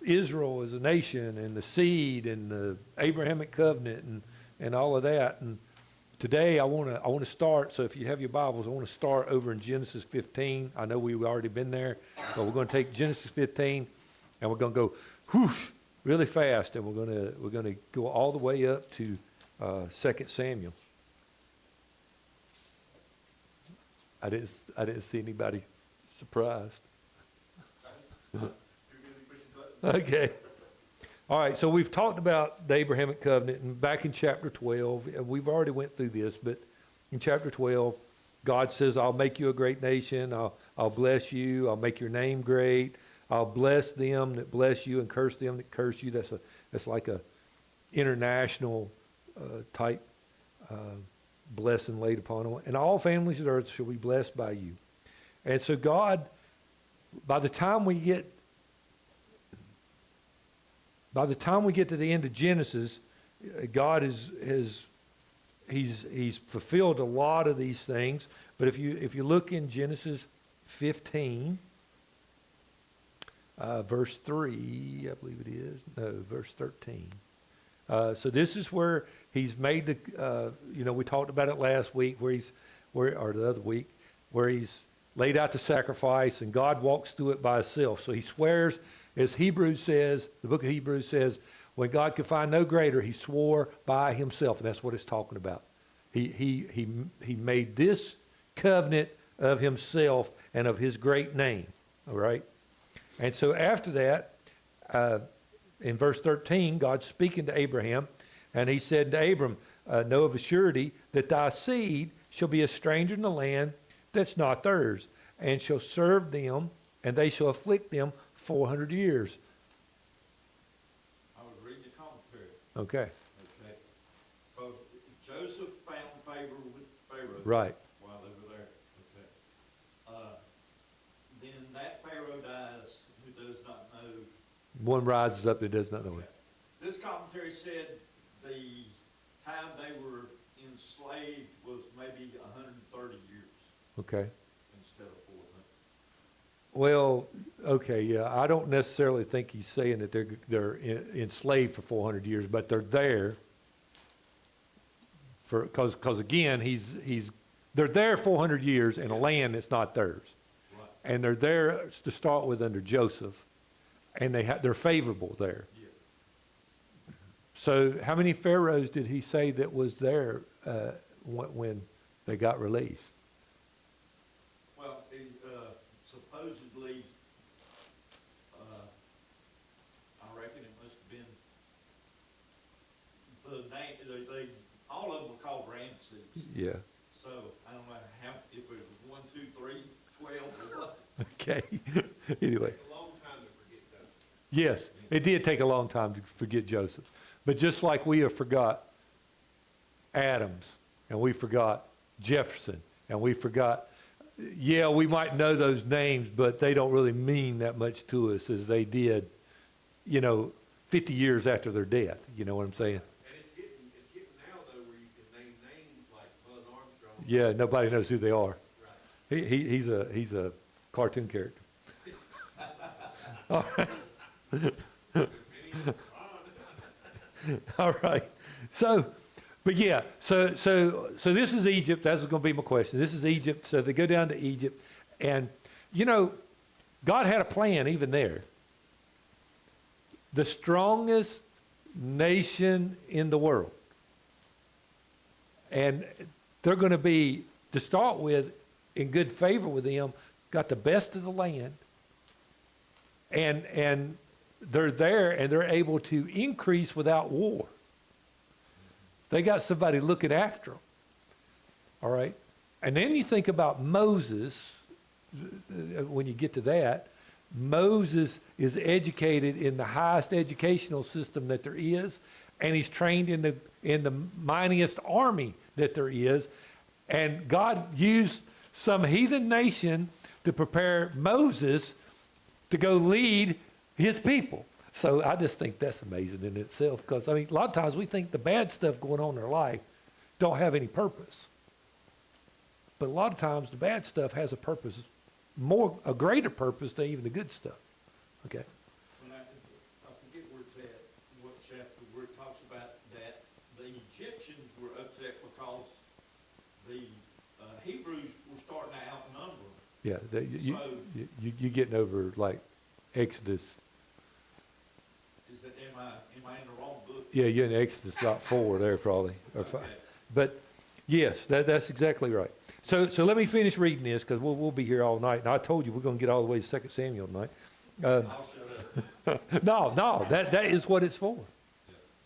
Israel as a nation and the seed and the Abrahamic covenant and all of that. And today I want to start. So if you have your Bibles, I want to start over in Genesis 15. I know we've already been there, but we're going to take Genesis 15 and we're going to go whoosh really fast, and we're going to go all the way up to 2 Samuel. I didn't see anybody surprised. Okay. All right, so we've talked about the Abrahamic covenant, and back in chapter 12, and we've already went through this, but in chapter 12, God says, I'll make you a great nation, I'll bless you, I'll make your name great, I'll bless them that bless you and curse them that curse you. That's like a international type blessing laid upon them. And all families of the earth shall be blessed by you. And so God, by the time we get to the end of Genesis, God he's fulfilled a lot of these things. But if you look in Genesis 15, verse 3, I believe it is. No, verse 13. So this is where he's made the. We talked about it last week, or the other week, where he's laid out the sacrifice, and God walks through it by himself. So he swears. As Hebrews says, the book of Hebrews says, when God could find no greater, he swore by himself, and that's what it's talking about. He made this covenant of himself and of his great name, all right? And so after that, in verse 13, God's speaking to Abraham, and he said to Abram, know of a surety that thy seed shall be a stranger in the land that's not theirs, and shall serve them, and they shall afflict them 400 years. I was reading the commentary. Okay. Okay. Because Joseph found favor with Pharaoh. Right. While they were there. Okay. Then that Pharaoh dies who does not know. One rises up that does not know Okay. it. This commentary said the time they were enslaved was maybe 130 years Okay. instead of 400. Well, okay, yeah. I don't necessarily think he's saying that they're enslaved for 400 years, but they're there for because again they're there 400 years in a land that's not theirs, Right. and they're there to start with under Joseph, and they're favorable there. Yeah. So, how many pharaohs did he say that was there when they got released? Well, supposedly, I reckon it must have been the name. They all of them were called Ramses. Yeah. So I don't know if it was 1, 2, 3, 12 or what. Okay. Anyway. It took a long time to forget Joseph. Yes, it did take a long time to forget Joseph. But just like we have forgot Adams, and we forgot Jefferson, and we forgot, we might know those names, but they don't really mean that much to us as they did, 50 years after their death. You know what I'm saying? And it's getting now though where you can name names like Buzz Armstrong. Yeah, nobody knows who they are. Right. He's a cartoon character. All right. All right. So this is Egypt. That's going to be my question. This is Egypt. So they go down to Egypt, and God had a plan even there. The strongest nation in the world, and they're going to be, to start with, in good favor with them. Got the best of the land, and they're there, and they're able to increase without war. They got somebody looking after them. All right? And then you think about Moses, when you get to that, Moses is educated in the highest educational system that there is, and he's trained in the mightiest army that there is. And God used some heathen nation to prepare Moses to go lead his people. So I just think that's amazing in itself, because a lot of times we think the bad stuff going on in our life don't have any purpose. But a lot of times the bad stuff has a purpose, a greater purpose than even the good stuff. Okay. I forget where it's at, what chapter, where it talks about that the Egyptians were upset because the Hebrews were starting to outnumber them. Yeah, So- you're getting over like Exodus. Is that, am I in the wrong book? Yeah, you're in Exodus about 4 there probably, or 5. Okay. But yes, that's exactly right. So let me finish reading this because we'll be here all night. And I told you we're going to get all the way to 2 Samuel tonight. I'll shut up. No, that is what it's for.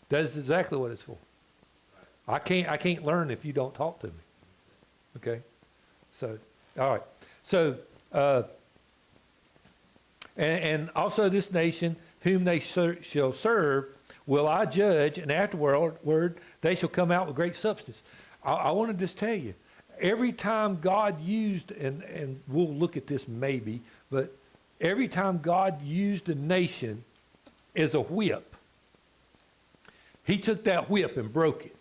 That is exactly what it's for. I can't learn if you don't talk to me. Okay? So, all right. So, and also this nation whom they shall serve will I judge, and afterward they shall come out with great substance. I want to just tell you, every time God used, and we'll look at this maybe, but every time God used a nation as a whip, he took that whip and broke it.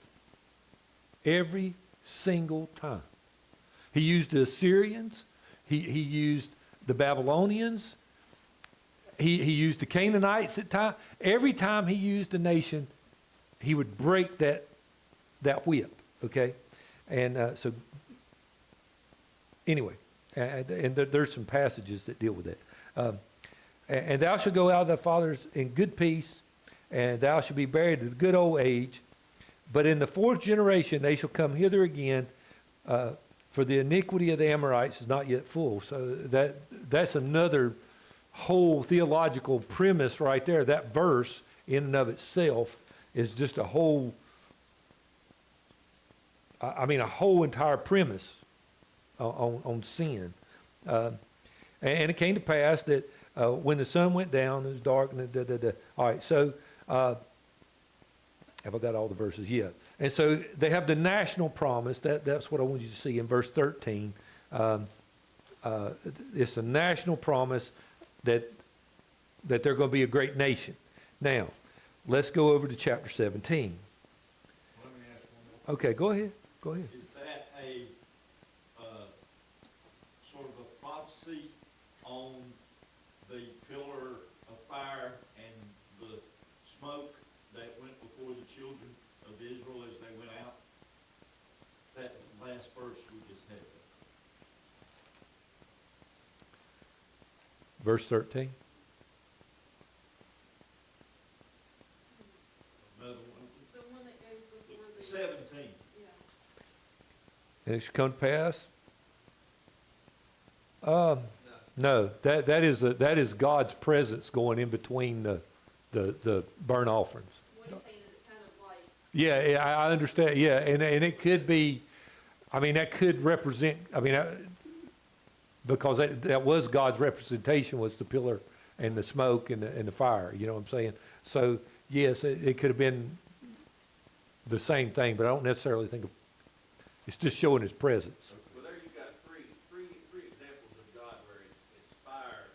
Every single time. He used the Assyrians. He used the Babylonians. He used the Canaanites at times. Every time he used a nation, he would break that whip, okay? And so, anyway, and there's some passages that deal with that. And thou shalt go out of thy fathers in good peace, and thou shalt be buried at a good old age. But in the 4th generation they shall come hither again, for the iniquity of the Amorites is not yet full. So that's another whole theological premise right there. That verse in and of itself is just a whole entire premise on sin. And it came to pass that when the sun went down, it was dark, and All right, so have I got all the verses? Yeah. And so they have the national promise. That's what I want you to see in verse 13. It's a national promise that they're going to be a great nation. Now, let's go over to chapter 17. Let me ask one more. Okay, go ahead. Go ahead. Is that a, sort of a prophecy on the pillar of fire and the smoke that went before the children of Israel as they went out? That last verse we just had. Verse 13. Another one. The one that goes before the. 17. Yeah. And it shall come to pass. No, that is God's presence going in between the burnt offerings. What he's saying is it kind of like, Yeah, I understand. Yeah, and it could be, I mean, that could represent, I mean, because that was God's representation, was the pillar and the smoke and the fire, you know what I'm saying? So, yes, it could have been the same thing, but I don't necessarily think it's just showing his presence. Well, there you've got three examples of God where it's fire.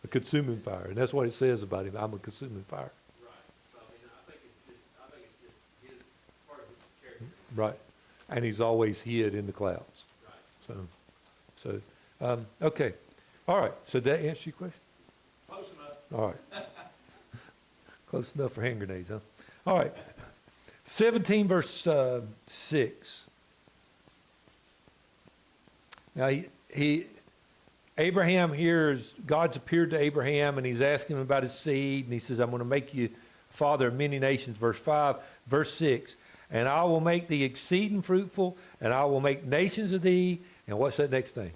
A consuming fire, and that's what it says about him. I'm a consuming fire. Right. So, I mean, I think it's just his, part of his character. Right. And he's always hid in the clouds. Right. So, okay. All right. So that answer your question? Close enough. All right. Close enough for hand grenades, huh? All right. 17 verse 6. Now Abraham hears, God's appeared to Abraham and he's asking him about his seed, and he says, I'm going to make you father of many nations. Verse 5, verse 6. And I will make thee exceeding fruitful, and I will make nations of thee. And what's that next thing?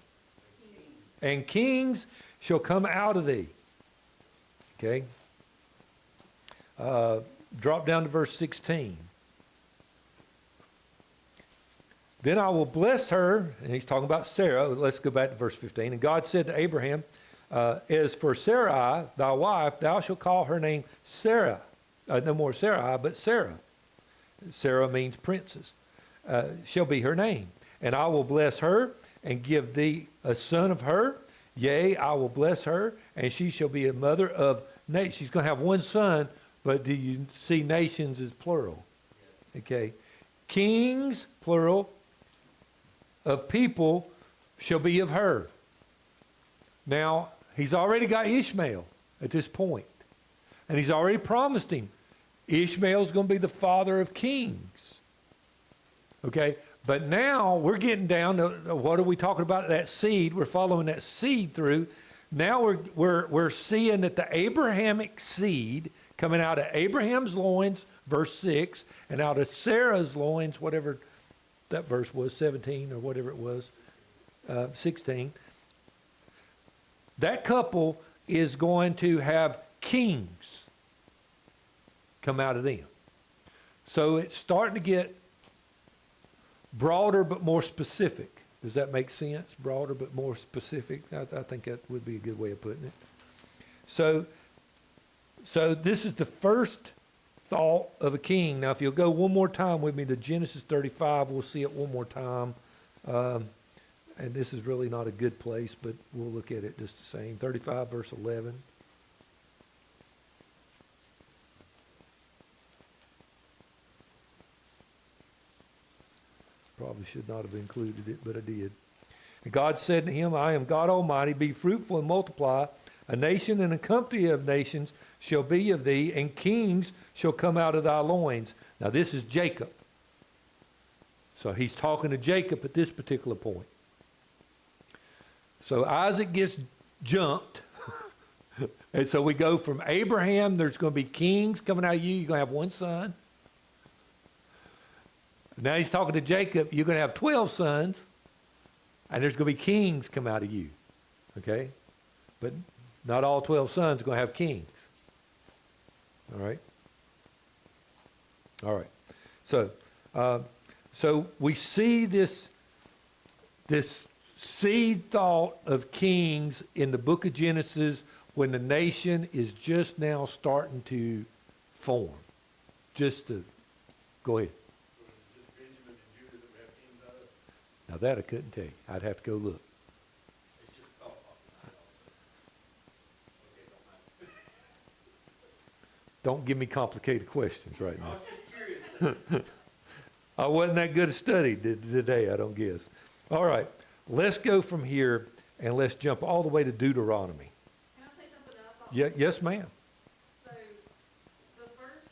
And kings shall come out of thee. Okay. Drop down to verse 16. Then I will bless her, and he's talking about Sarah. Let's go back to verse 15. And God said to Abraham, as for Sarai, thy wife, thou shalt call her name Sarah. No more Sarai, but Sarah. Sarah means princess. Shall be her name. And I will bless her and give thee a son of her. Yea, I will bless her, and she shall be a mother of nations. She's going to have one son, but do you see nations as plural? Okay. Kings, plural, of people shall be of her. Now, he's already got Ishmael. at this point. And he's already promised him, Ishmael's going to be the father of kings. Okay? But now we're getting down to, what are we talking about? That seed. We're following that seed through. Now we're seeing that the Abrahamic seed coming out of Abraham's loins, verse 6, and out of Sarah's loins, whatever that verse was, 17 or whatever it was, 16. That couple is going to have kings come out of them. So it's starting to get broader but more specific. Does that make sense? Broader but more specific? I think that would be a good way of putting it. So this is the first thought of a king. Now, if you'll go one more time with me to Genesis 35, we'll see it one more time. And this is really not a good place, but we'll look at it just the same. 35, verse 11. Probably should not have included it, but I did. And God said to him, I am God Almighty, be fruitful and multiply. A nation and a company of nations shall be of thee, and kings shall come out of thy loins. Now this is Jacob. So he's talking to Jacob at this particular point. So Isaac gets jumped. And so we go from Abraham, there's going to be kings coming out of you. You're going to have one son. Now he's talking to Jacob. You're going to have 12 sons. And there's going to be kings come out of you. Okay? But not all 12 sons are going to have kings. All right? All right. So we see this seed thought of kings in the book of Genesis when the nation is just now starting to form. Just to, go ahead. Just Benjamin and Judah that we have kings out of. Now that I couldn't tell you. I'd have to go look. It's just, okay, don't matter. Don't give me complicated questions right I now. was just curious. I wasn't that good a study today, I don't guess. All right, let's go from here and let's jump all the way to Deuteronomy. Can I say something that I thought? Yeah, yes, ma'am. So, the first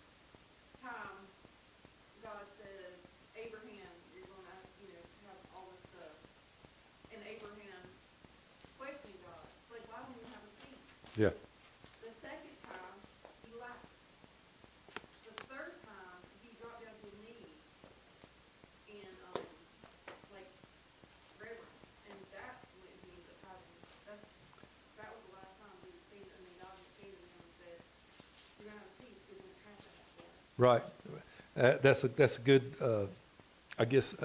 time God says, Abraham, you're gonna, have all this stuff. And Abraham questioning God, it's like, why don't you have a seed? Yeah. The second time, he laughed. The third time, he dropped down to his knees and, like, reverence. And that's when he ended up having, that was the last time he was seen, God was seen him and said, you're gonna have a seed, you're gonna have to have that. Right. That's a good, I guess,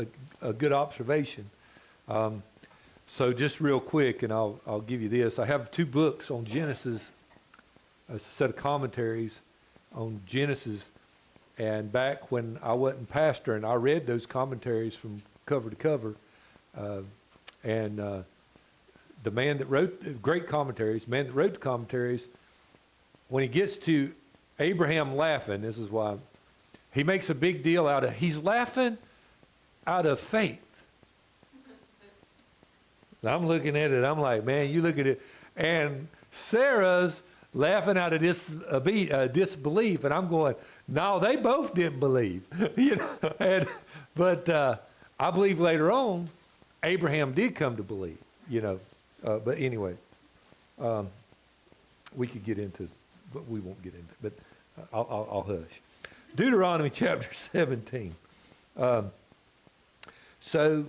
a good observation. So just real quick, and I'll give you this. I have 2 books on Genesis, a set of commentaries on Genesis. And back when I wasn't pastoring, I read those commentaries from cover to cover. The man that wrote, great commentaries, man that wrote the commentaries, when he gets to Abraham laughing, this is why, he makes a big deal out of, he's laughing out of faith. And I'm looking at it, I'm like, man, you look at it. And Sarah's laughing out of disbelief. And I'm going, no, they both didn't believe. But I believe later on, Abraham did come to believe, But anyway, we could get into, but we won't get into it. But I'll hush. Deuteronomy chapter 17. So,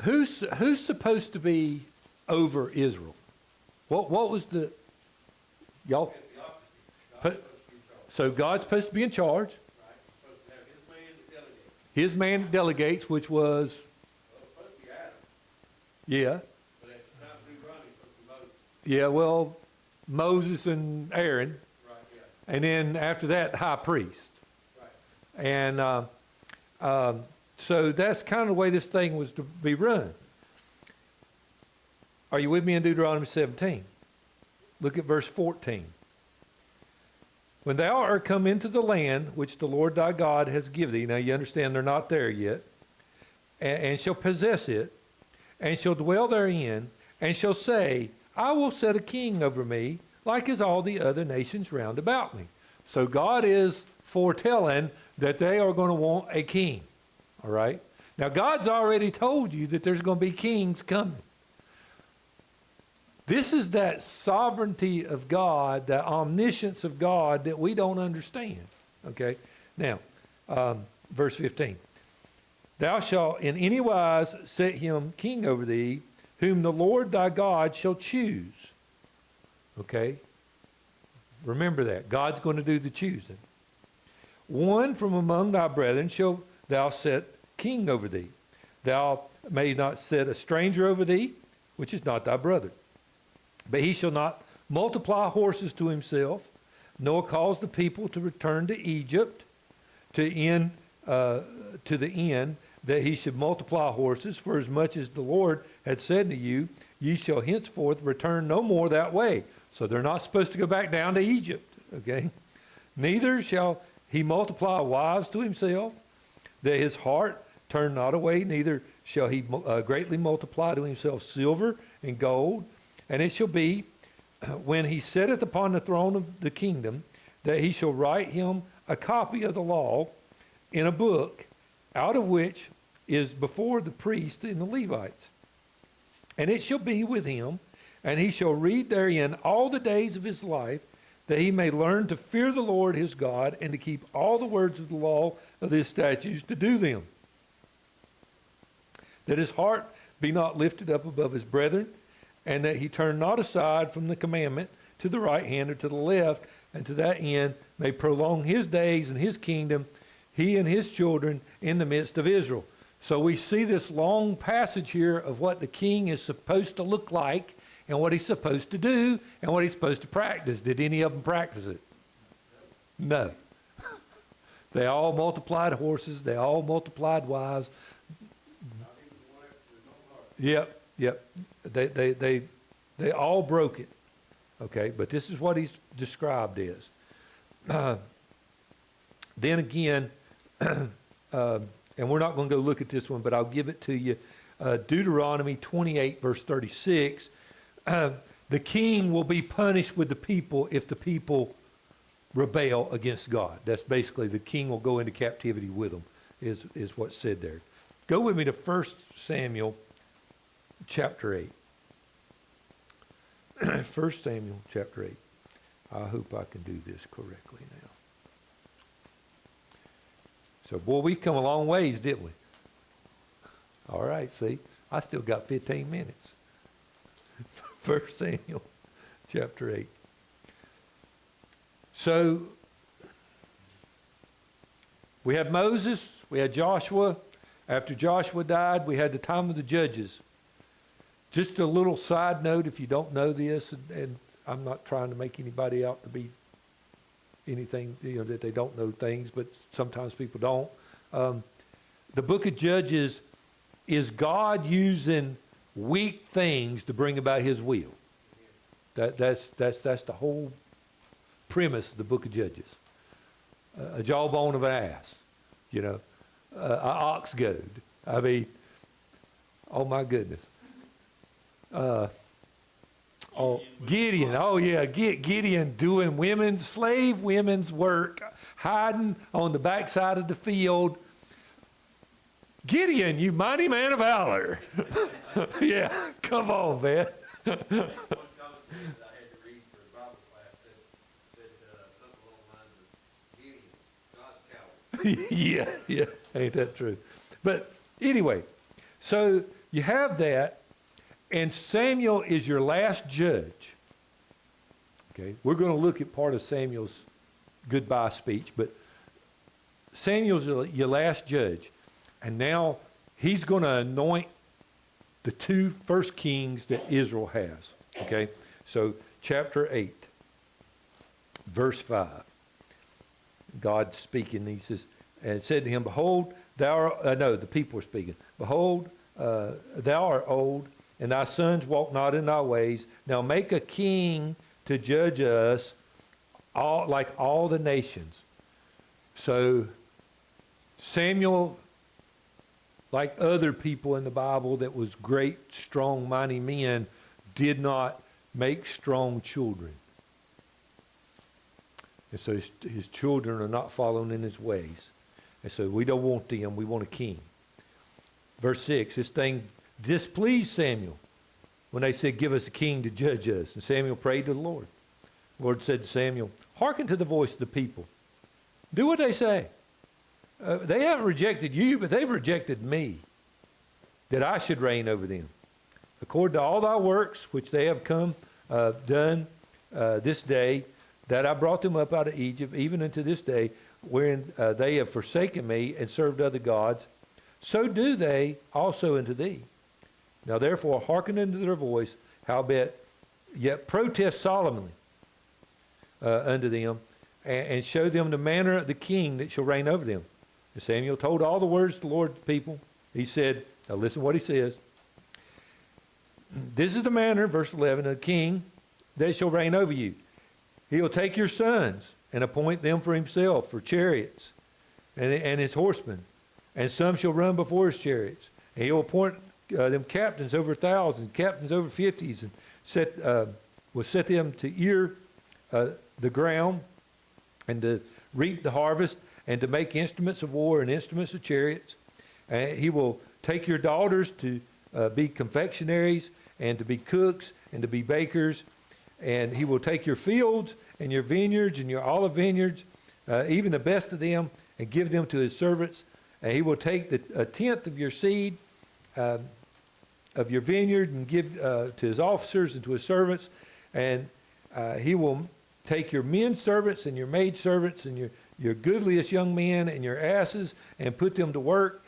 who's supposed to be over Israel? What was the y'all? The opposite. But- God's supposed to be in charge, So God's supposed to be in charge. right? He's supposed to have his man that delegates. His man that delegates, which was Well, it's supposed to be Adam, yeah, but at the time of Deuteronomy, it's supposed to be Moses. yeah. Well, Moses and Aaron, Right, yeah, and then after that, the high priest. right. And so that's kind of the way this thing was to be run. Are you with me in Deuteronomy 17? Look at verse 14. When thou art come into the land which the Lord thy God has given thee, now you understand they're not there yet, and shall possess it, and shall dwell therein, and shall say, I will set a king over me, like as all the other nations round about me. So God is foretelling that they are going to want a king. All right? Now, God's already told you that there's going to be kings coming. This is that sovereignty of God, that omniscience of God that we don't understand. Okay? Now, verse 15. Thou shalt in any wise set him king over thee, whom the Lord thy God shall choose. Okay? Remember that. God's going to do the choosing. One from among thy brethren shall thou set king over thee. Thou may not set a stranger over thee, which is not thy brother. But he shall not multiply horses to himself, nor cause the people to return to Egypt to the end that he should multiply horses, for as much as the Lord had said to you, ye shall henceforth return no more that way. So they're not supposed to go back down to Egypt, okay? Neither shall he multiply wives to himself, that his heart turn not away, neither shall he greatly multiply to himself silver and gold. And it shall be, when he sitteth upon the throne of the kingdom, that he shall write him a copy of the law in a book, out of which is before the priest and the Levites. And it shall be with him, and he shall read therein all the days of his life, that he may learn to fear the Lord his God, and to keep all the words of the law of his statutes, to do them. That his heart be not lifted up above his brethren, and that he turn not aside from the commandment to the right hand or to the left, and to that end may prolong his days and his kingdom, he and his children in the midst of Israel. So we see this long passage here of what the king is supposed to look like, and what he's supposed to do, and what he's supposed to practice. Did any of them practice it? No. They all multiplied horses. They all multiplied wives. Yep. They all broke it. Okay, but this is what he's described as. Then again, and we're not going to go look at this one, but I'll give it to you. Deuteronomy 28, verse 36. The king will be punished with the people if the people rebel against God. That's basically the king will go into captivity with them, is what's said there. Go with me to 1 Samuel chapter 8. 1 Samuel chapter 8. I hope I can do this correctly now. So, boy, we've come a long ways, didn't we? All right, see, I still got 15 minutes. 1 Samuel chapter 8. So, we had Moses, we had Joshua. After Joshua died, we had the time of the judges. Just a little side note, if you don't know this, and I'm not trying to make anybody out to be anything, that they don't know things, but sometimes people don't. The book of Judges is God using weak things to bring about his will. That's the whole premise of the book of Judges. A jawbone of an ass, an ox goad. I mean, oh my goodness. Gideon. Oh yeah, Gideon doing slave women's work, hiding on the backside of the field. Gideon, you mighty man of valor. Yeah, come on, man. One commentary that I had to read for the Bible class said something along the lines of Gideon, God's coward. Yeah, ain't that true? But anyway, so you have that, and Samuel is your last judge. Okay, we're going to look at part of Samuel's goodbye speech, but Samuel's your last judge, and now he's going to anoint the two first kings that Israel has. Okay, so chapter 8, verse 5. God speaking, he says, and said to him, behold, the people are speaking. Behold, thou art old, and thy sons walk not in thy ways. Now make a king to judge us like all the nations. So Samuel, like other people in the Bible that was great, strong, mighty men, did not make strong children. And so his children are not following in his ways. And so we don't want them, we want a king. Verse 6, this thing displeased Samuel when they said, give us a king to judge us. And Samuel prayed to the Lord. The Lord said to Samuel, hearken to the voice of the people. Do what they say. They haven't rejected you, but they've rejected me, that I should reign over them. According to all thy works, which they have done this day, that I brought them up out of Egypt, even unto this day, wherein they have forsaken me and served other gods, so do they also unto thee. Now therefore hearken unto their voice, howbeit yet protest solemnly unto them, and show them the manner of the king that shall reign over them. And Samuel told all the words of the Lord to the people. He said, now listen what he says. This is the manner, verse 11, of the king that shall reign over you. He will take your sons and appoint them for himself, for chariots and his horsemen. And some shall run before his chariots. And he will appoint them captains over thousands, captains over 50s, and will set them to ear the ground, and to reap the harvest, and to make instruments of war and instruments of chariots. And he will take your daughters to be confectionaries, and to be cooks, and to be bakers. And he will take your fields and your vineyards and your olive vineyards, even the best of them, and give them to his servants. And he will take a tenth of your seed of your vineyard and give to his officers and to his servants. And he will take your men servants and your maid servants and your goodliest young men and your asses and put them to work.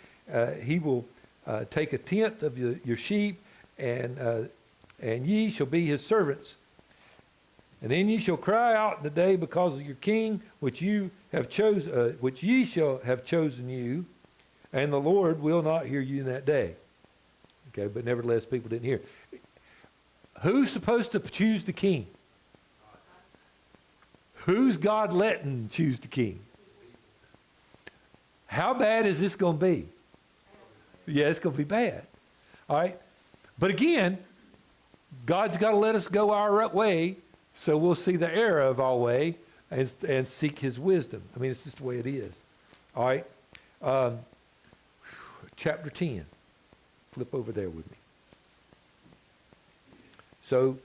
He will take a tenth of your sheep, and ye shall be his servants. And then ye shall cry out in the day because of your king, which you have chosen, which ye shall have chosen you, and the Lord will not hear you in that day. Okay, but nevertheless, people didn't hear. Who's supposed to choose the king? Who's God letting choose the king? How bad is this going to be? Yeah, it's going to be bad. All right. But again, God's got to let us go our way, so we'll see the error of our way and seek his wisdom. I mean, it's just the way it is. All right. Chapter 10. Flip over there with me. So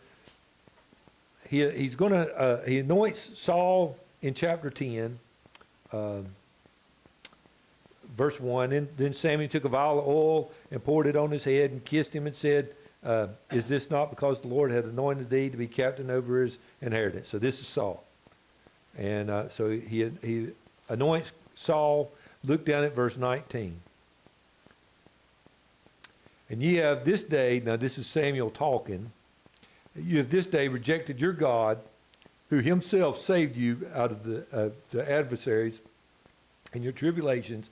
he's going to, he anoints Saul in chapter 10, verse 1. And then Samuel took a vial of oil and poured it on his head and kissed him and said, is this not because the Lord had anointed thee to be captain over his inheritance? So this is Saul. And so he anoints Saul. Look down at verse 19. And ye have this day, now this is Samuel talking, you have this day rejected your God, who himself saved you out of the adversaries and your tribulations.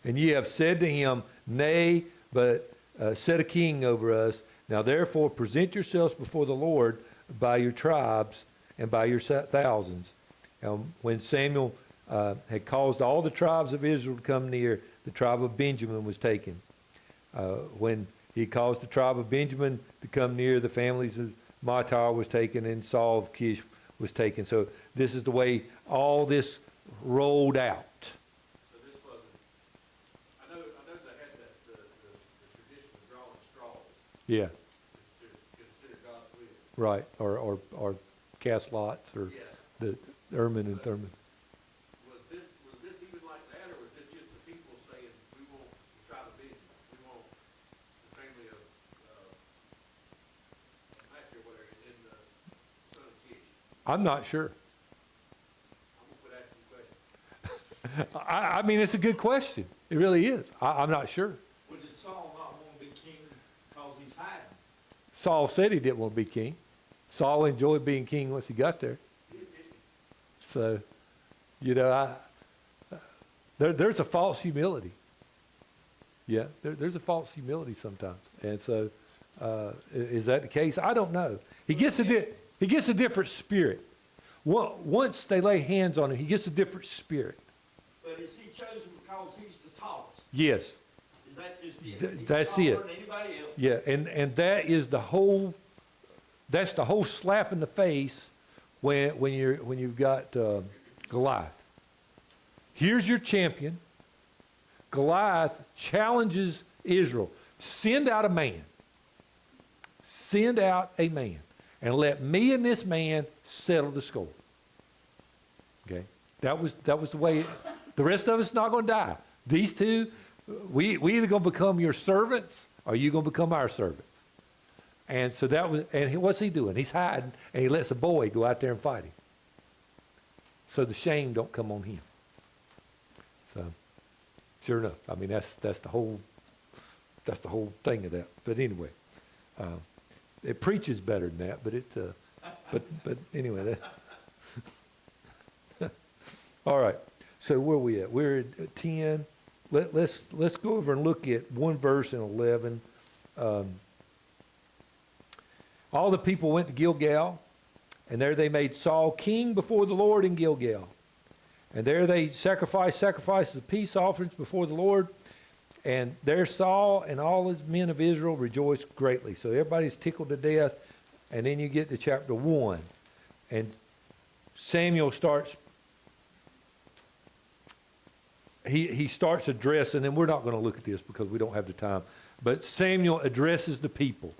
And ye have said to him, nay, but set a king over us. Now therefore present yourselves before the Lord by your tribes and by your thousands. When Samuel had caused all the tribes of Israel to come near, the tribe of Benjamin was taken. When he caused the tribe of Benjamin to come near, the families of Matar was taken, and Saul of Kish was taken. So this is the way all this rolled out. So this wasn't, I know they had the tradition of drawing straws Yeah, to consider God's will. right. Or cast lots, or Yeah. the Ermin and Thurman. Was this even like that, or was this just the people saying, we want the tribe of Benjamin, we want the family of Matthew or whatever, and the son of Kish? I'm not sure. I'm gonna quit asking questions. I mean, it's a good question. It really is. I'm not sure. Well, did Saul not want to be king because he's hiding? Saul said he didn't want to be king. Saul enjoyed being king once he got there. So, you know, there's a false humility. Yeah, there's a false humility sometimes. And so, is that the case? I don't know. He gets a different spirit. Once they lay hands on him, he gets a different spirit. But is he chosen because he's the tallest? Yes. Is that just it? Th- He's that's taller it. than anybody else? Yeah, and that is the whole slap in the face when you've got Goliath. Here's your champion. Goliath challenges Israel. Send out a man. Send out a man. And let me and this man settle the score. Okay? That was the way. The rest of us not going to die. These two, we either going to become your servants or you going to become our servants. And so that was, and what's he doing? He's hiding, and he lets a boy go out there and fight him. So the shame don't come on him. So, sure enough, I mean that's the whole thing of that. But anyway, it preaches better than that. But it, but anyway, that. All right. So where are we at? We're at 10. Let's go over and look at one verse in 11. All the people went to Gilgal, and there they made Saul king before the Lord in Gilgal. And there they sacrifices of peace offerings before the Lord. And there Saul and all his men of Israel rejoiced greatly. So everybody's tickled to death. And then you get to chapter 1. And Samuel starts, he starts addressing, and we're not going to look at this because we don't have the time. But Samuel addresses the people.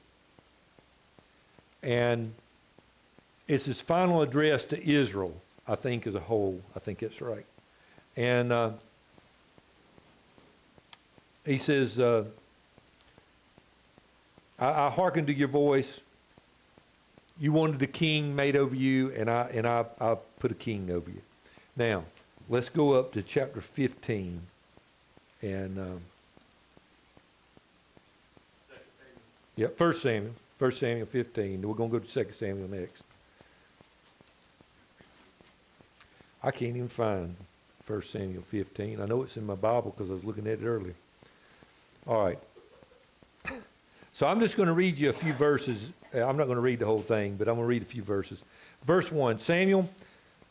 And it's his final address to Israel, I think, as a whole. I think that's right. And he says, I hearkened to your voice. You wanted a king made over you, and I put a king over you. Now, let's go up to chapter 15. And, yeah, 1 Samuel. 1 Samuel 15. We're going to go to 2 Samuel next. I can't even find 1 Samuel 15. I know it's in my Bible because I was looking at it earlier. All right. So I'm just going to read you a few verses. I'm not going to read the whole thing, but I'm going to read a few verses. Verse 1, Samuel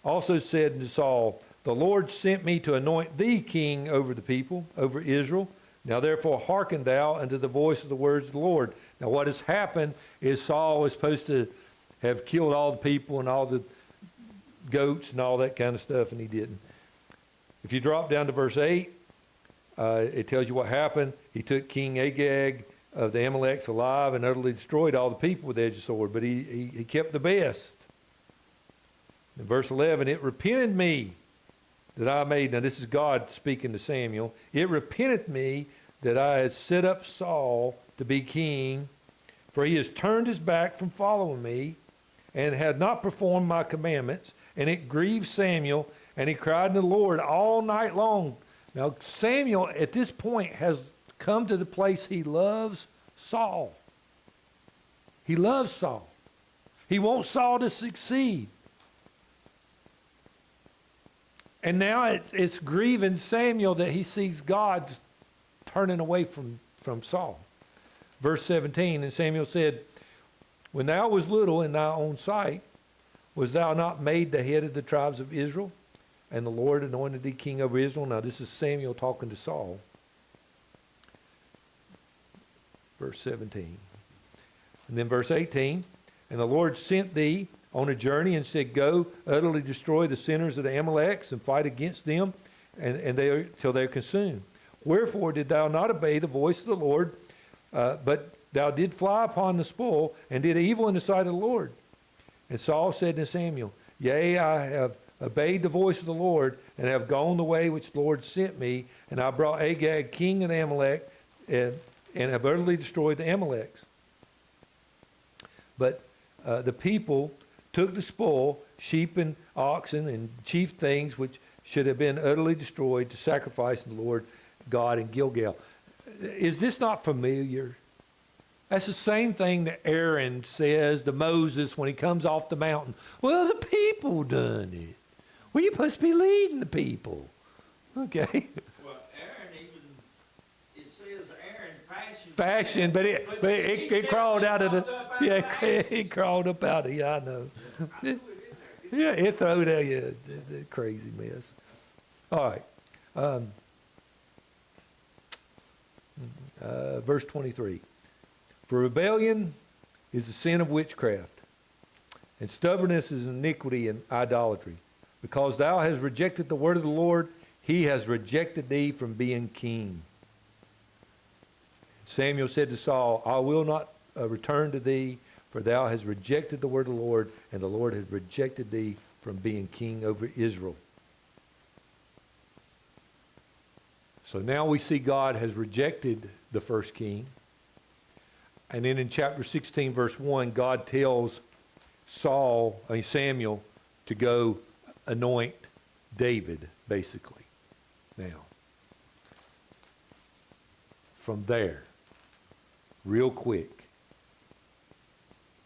also said to Saul, the Lord sent me to anoint thee king over the people, over Israel. Now therefore hearken thou unto the voice of the words of the Lord. Now what has happened is Saul was supposed to have killed all the people and all the goats and all that kind of stuff, and he didn't. If you drop down to verse 8, it tells you what happened. He took King Agag of the Amaleks alive and utterly destroyed all the people with the edge of the sword, but he kept the best. In verse 11, it repented me that I made, now this is God speaking to Samuel, it repented me that I had set up Saul to be king, for he has turned his back from following me and had not performed my commandments, and it grieved Samuel, and he cried to the Lord all night long. Now Samuel at this point has come to the place he loves Saul. He loves Saul. He wants Saul to succeed. And now it's grieving Samuel that he sees God turning away from Saul. Verse 17, and Samuel said, when thou was little in thy own sight, was thou not made the head of the tribes of Israel? And the Lord anointed thee king over Israel. Now this is Samuel talking to Saul. Verse 17. And then verse 18, and the Lord sent thee on a journey and said, go, utterly destroy the sinners of the Amaleks and fight against them and they are, till they are consumed. Wherefore did thou not obey the voice of the Lord, but thou did fly upon the spoil and did evil in the sight of the Lord? And Saul said to Samuel, yea, I have obeyed the voice of the Lord and have gone the way which the Lord sent me, and I brought Agag king of Amalek and have utterly destroyed the Amaleks. But the people took the spoil, sheep and oxen and chief things which should have been utterly destroyed to sacrifice to the Lord God in Gilgal. Is this not familiar? That's the same thing that Aaron says to Moses when he comes off the mountain. Well, the people done it. Well, you're supposed to be leading the people. Okay. Well, Aaron even, it says Aaron Fashioned, but it crawled out of the, it crawled up out of, yeah, I know. Yeah, it throwed out, yeah, the crazy mess. All right. Verse 23. For rebellion is the sin of witchcraft, and stubbornness is iniquity and idolatry. Because thou hast rejected the word of the Lord, he has rejected thee from being king. Samuel said to Saul, I will not return to thee, for thou hast rejected the word of the Lord, and the Lord has rejected thee from being king over Israel. So now we see God has rejected the first king. And then in chapter 16, verse 1, God tells Samuel to go anoint David, basically. Now, from there, real quick,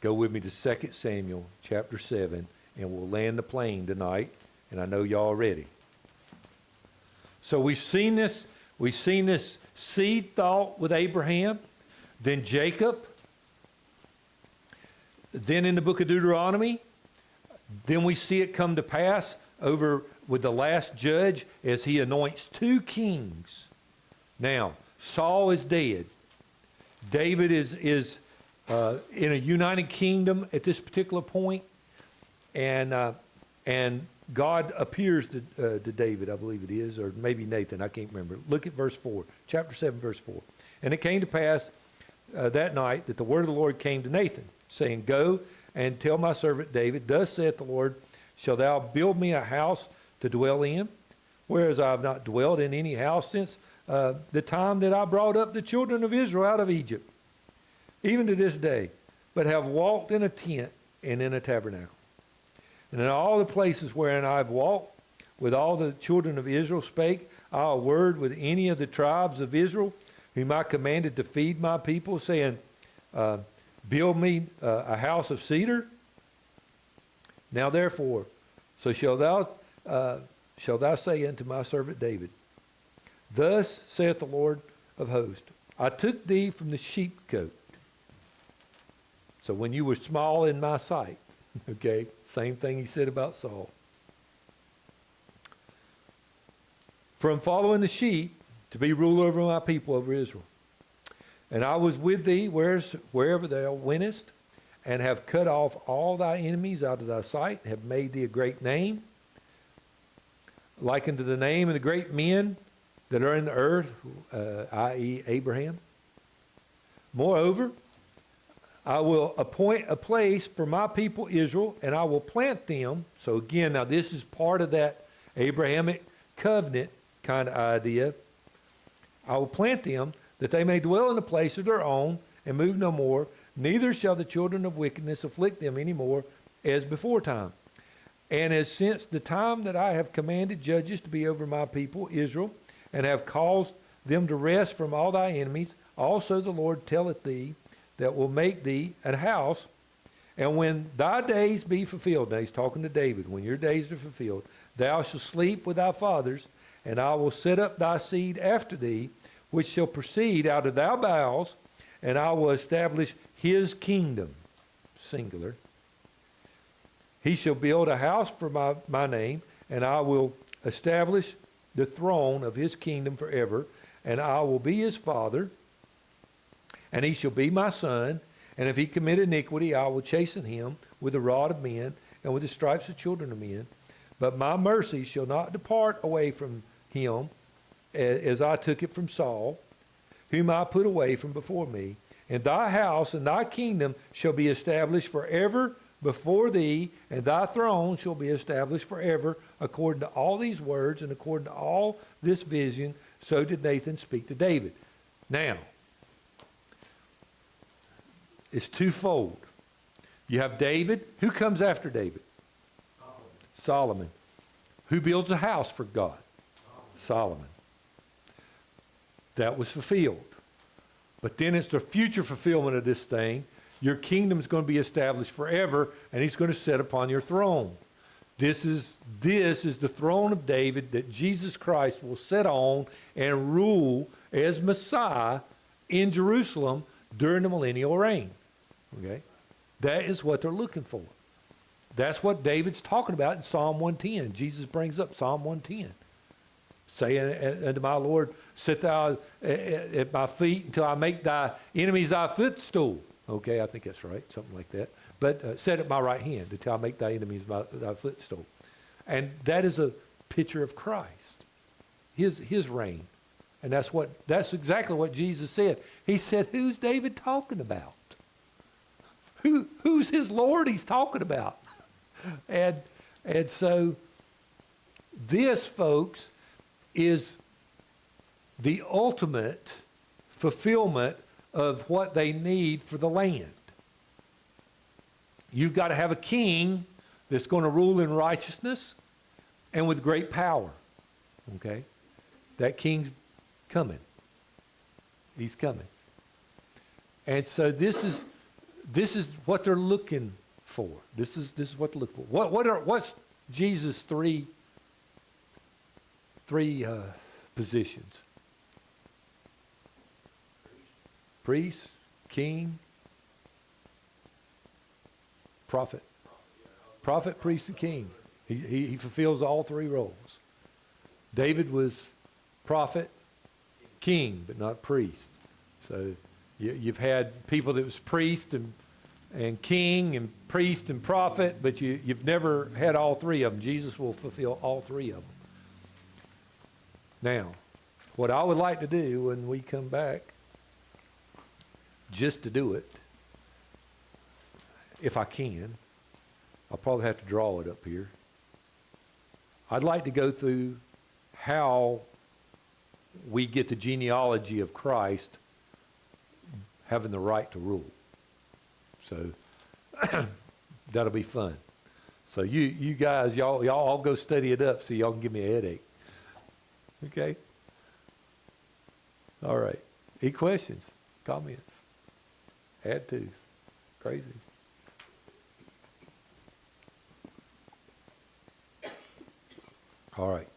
go with me to 2 Samuel chapter 7, and we'll land the plane tonight, and I know y'all are ready. So we've seen this seed thought with Abraham, then Jacob, then in the book of Deuteronomy, then we see it come to pass over with the last judge as he anoints 2 kings. Now, Saul is dead. David is in a united kingdom at this particular point, and God appears to David, I believe it is, or maybe Nathan, I can't remember. Look at verse 4, chapter 7, verse 4. And it came to pass that night that the word of the Lord came to Nathan, saying, Go and tell my servant David, Thus saith the Lord, Shall thou build me a house to dwell in, whereas I have not dwelled in any house since the time that I brought up the children of Israel out of Egypt, even to this day, but have walked in a tent and in a tabernacle. And in all the places wherein I have walked, with all the children of Israel spake I a word with any of the tribes of Israel, whom I commanded to feed my people, saying, Build me a house of cedar. Now therefore, so shall thou say unto my servant David, Thus saith the Lord of hosts, I took thee from the sheepcote. So when you were small in my sight, okay, same thing he said about Saul. From following the sheep to be ruler over my people, over Israel. And I was with thee wherever thou wentest, and have cut off all thy enemies out of thy sight, have made thee a great name, like unto the name of the great men that are in the earth, i.e. Abraham. Moreover, I will appoint a place for my people Israel, and I will plant them. So again, now this is part of that Abrahamic covenant kind of idea. I will plant them that they may dwell in a place of their own and move no more. Neither shall the children of wickedness afflict them any more as before time. And as since the time that I have commanded judges to be over my people Israel, and have caused them to rest from all thy enemies, also the Lord telleth thee that will make thee a house. And when thy days be fulfilled, now he's talking to David, when your days are fulfilled, thou shalt sleep with thy fathers, and I will set up thy seed after thee, which shall proceed out of thy bowels, and I will establish his kingdom, singular. He shall build a house for my name, and I will establish the throne of his kingdom forever, and I will be his father, and he shall be my son. And if he commit iniquity, I will chasten him with the rod of men and with the stripes of children of men. But my mercy shall not depart away from him, as I took it from Saul, whom I put away from before me. And thy house and thy kingdom shall be established forever before thee, and thy throne shall be established forever, according to all these words and according to all this vision. So did Nathan speak to David. Now, it's twofold. You have David. Who comes after David? Solomon. Who builds a house for God? Solomon. That was fulfilled. But then it's the future fulfillment of this thing. Your kingdom is going to be established forever, and he's going to sit upon your throne. This is the throne of David that Jesus Christ will sit on and rule as Messiah in Jerusalem during the millennial reign. Okay? That is what they're looking for. That's what David's talking about in Psalm 110. Jesus brings up Psalm 110. Saying unto my Lord, sit thou at my feet until I make thy enemies thy footstool. Okay, I think that's right, something like that. But set at my right hand until I make thy enemies thy footstool. And that is a picture of Christ, his reign. And that's exactly what Jesus said. He said, who's David talking about? Who's his Lord he's talking about? And so this, folks, is the ultimate fulfillment of what they need for the land. You've got to have a king that's going to rule in righteousness and with great power. Okay? That king's coming. He's coming. And so this is what they're looking for. This is what they're looking for. What's Jesus' three positions? Priest, king, prophet. Prophet, priest, and king. He fulfills all three roles. David was prophet, king, but not priest. So you've had people that was priest and king and priest and prophet, but you've never had all three of them. Jesus will fulfill all three of them. Now, what I would like to do when we come back, just to do it, if I can, I'll probably have to draw it up here. I'd like to go through how we get the genealogy of Christ having the right to rule. So that'll be fun. So you guys, y'all all go study it up so y'all can give me a headache. Okay? All right. Any questions, comments, add tos? Crazy. All right.